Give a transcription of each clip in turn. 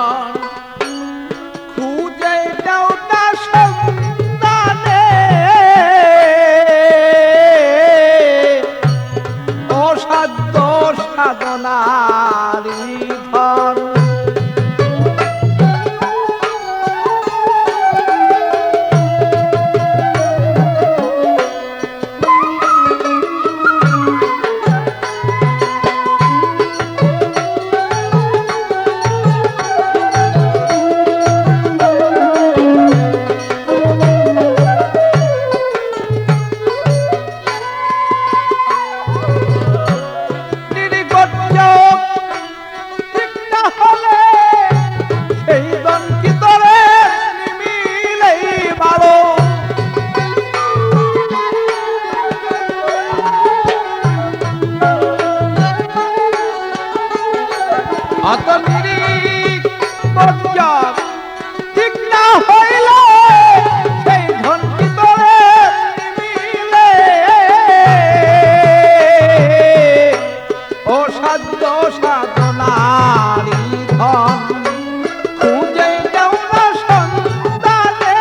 ধন খুঁজে দাও না সন্তানে অসাধ্য সাধনারি ধন ঠিক না হইলে সেই ধন কি তোরে মিলে অসাধ্য সাধনারি ধন খুঁজে দাও না সন্তানে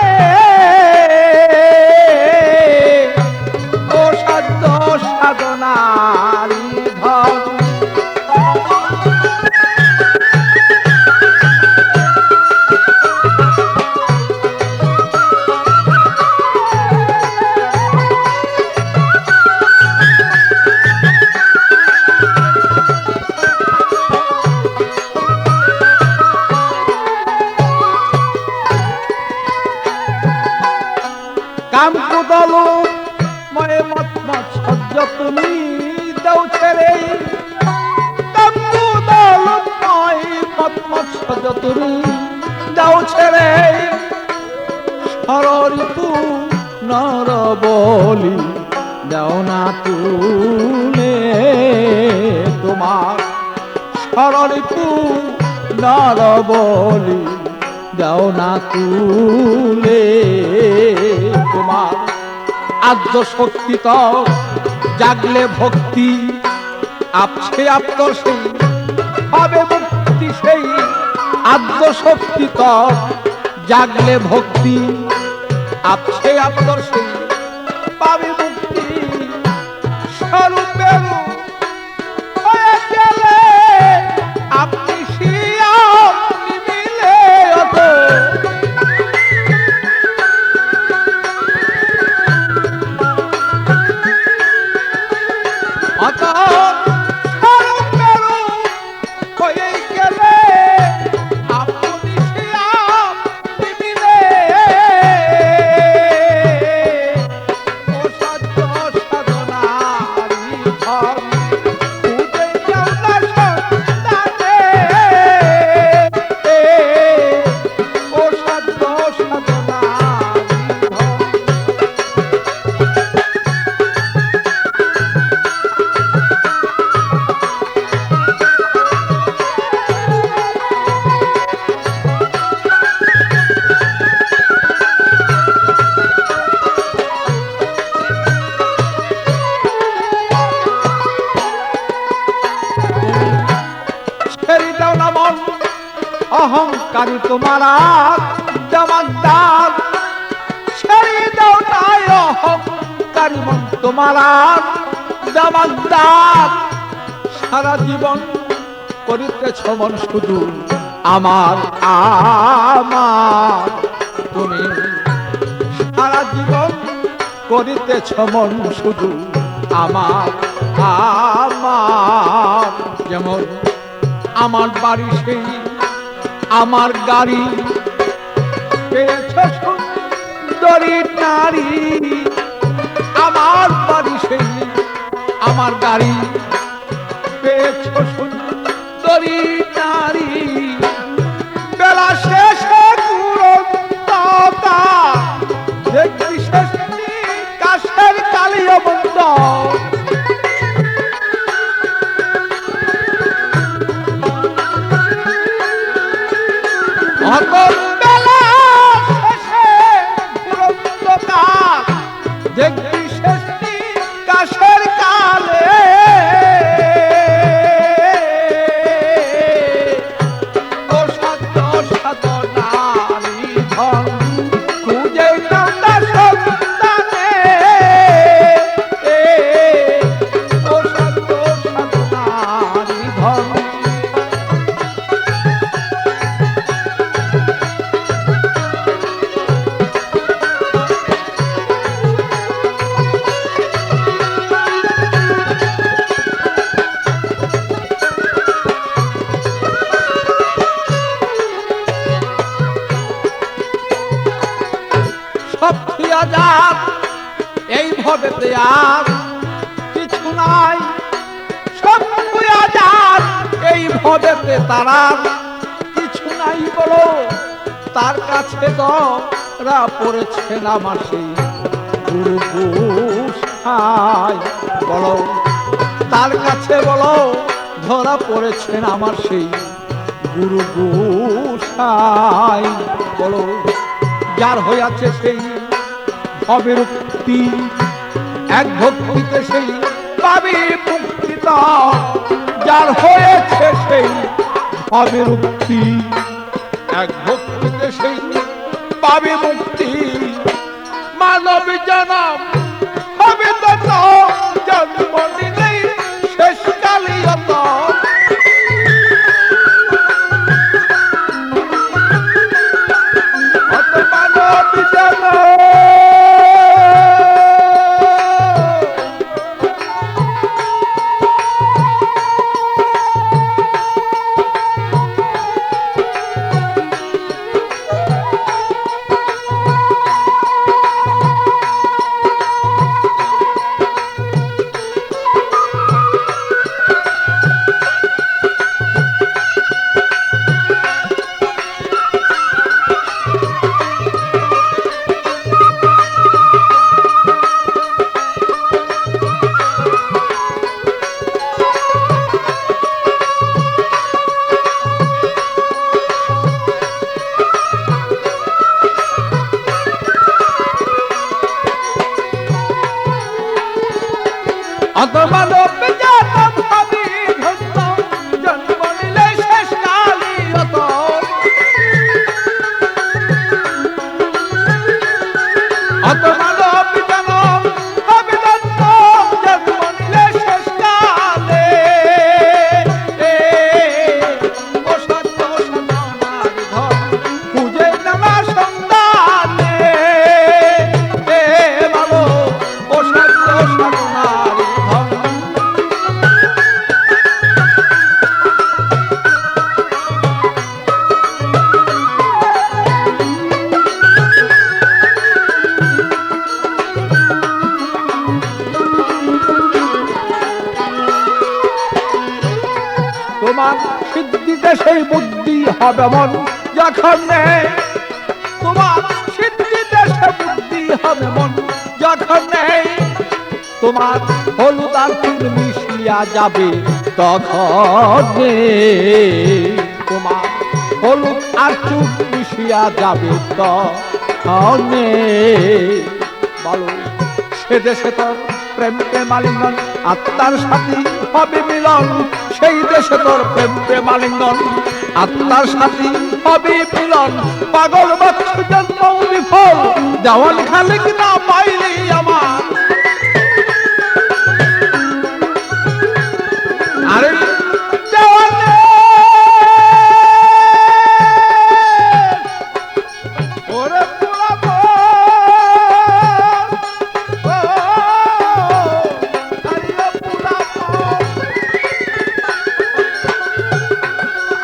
অসাধ্য সাধনারি ধন কাম কুদলো ময়ে মত সহ্য তুমি দাও ছেড়ে কাম কুদলো ময়ে মত সহ্য তুমি দাও ছেড়ে সররিপু নর বলি দাও না তুলে তোমার সররিপু নর বলি দাও না তুলে তোমার আদ্য শক্তি তো জাগলে ভক্তি আপছে আপ্তর সেই হবে মুক্তি সেই আদ্য শক্তি তো জাগলে ভক্তি আপছে আপ্তর সেই পাবে মুক্তি স্বরূপের হয়ে গেলে আপনি শিয়াম মিলে অত অহংকারী তোমার জমাদার ছেড়ে দাও নাই অহংকারী মন তোমার জমাদার সারা জীবন করিতেছ মন শুধু আমার আমার তুমি সারা জীবন করিতেছ মন শুধু আমার আমার যেমন আমার বাড়ি সেই আমার গাড়ি পেয়েছ সুন্দরী নারী আমার বাড়ি সেই আমার গাড়ি পেয়েছ সুন্দরী নারী বেলা শেষে পুরোটা দেখবি শেষ কাশের কালীয় বন্ধ দেখবি শেষটি কাশের কালে অসাধ্য আর কিছু নাই, সব আজাদ এই ভবেতে তারা কিছু নাই বলো। তার কাছে ধরা পড়েছেন আমার সেই গুরু গোসাই বলো, তার কাছে বলো ধরা পড়েছেন আমার সেই গুরু গোসাই বলো। যার হইয়াছে সেই ভবের মুক্তি, এক ভক্তিতে সেই পাবি মুক্তি, যার হয়েছে সেই ভবের মুক্তি, এক ভক্তিতে সেই পাবি মুক্তি। মানব জনম হবে তত, জন্ম নিলেই শেষ কালিয়ত। মানব জনম মানব জনম হবে ধন্য, জন্ম নিলে শেষ কালিয়ত। মানব জনম হবে ধন্য, জন্ম নিলে শেষ কালে। ও সত্য সনার ধন খুঁজে নেওয়া সন্তানে, বলো ও সত্য সনার তোমার সিদ্ধিতে সেই বুদ্ধি হবে মন যখন নেই, তোমার সিদ্ধিতে সে বুদ্ধি হবে মন যখন নেই। তোমার হলুদ আর চুন মিশিয়া যাবে তখন, তোমার হলুদ আর চুন মিশিয়া যাবে তখন। বলো সে দেশে তোর প্রেম প্রেমালিঙ্গন, আত্মার সাথী হবে মিলন। সেই দেশে তোর প্রেম প্রেমালিঙ্গন, আত্মার সাথী হবে মিলন। পাগল বাচ্চু জন্ম বিফল, দেওয়াল খালিক না পাইলি আমার। আরে দেওয়ালে ওরে পোড়াবো,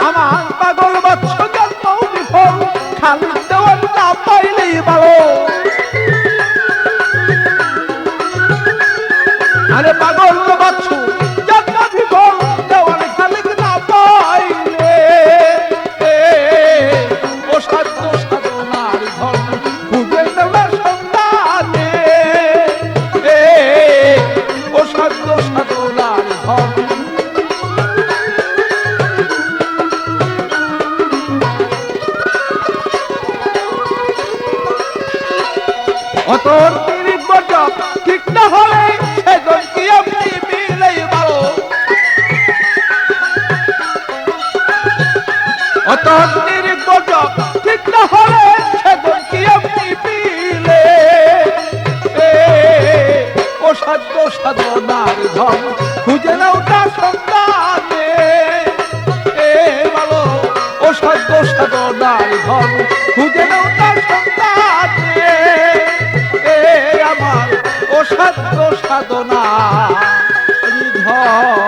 আমার পাগল বাচ্চু জন্ম বিফল, খালি দেওয়াল না পাইলেই ভালো। আরে পাগল বাচ্চু জন্ম বিফল, দেওয়াল খালি না পাইলে। ও সাধ্য সাধনার ধন খুঁজে নেওয়ার সন্তানে, ও সাধ্য সাধনার ধন। অতর নির্বজ ঠিক না হলে সেজন কি আপনি মিলেই ভালো। অতর নির্বজ ঠিক না হলে সেজন কি আপনি মিলে। ও সাধ্য সাধনার ধন খুঁজে নাও তার সন্তানে, ভালো ও সাধ্য সাধনার ধন খুঁজে নাও তার সন্তানে। আমার ও সাধ্য সাধনা ধন।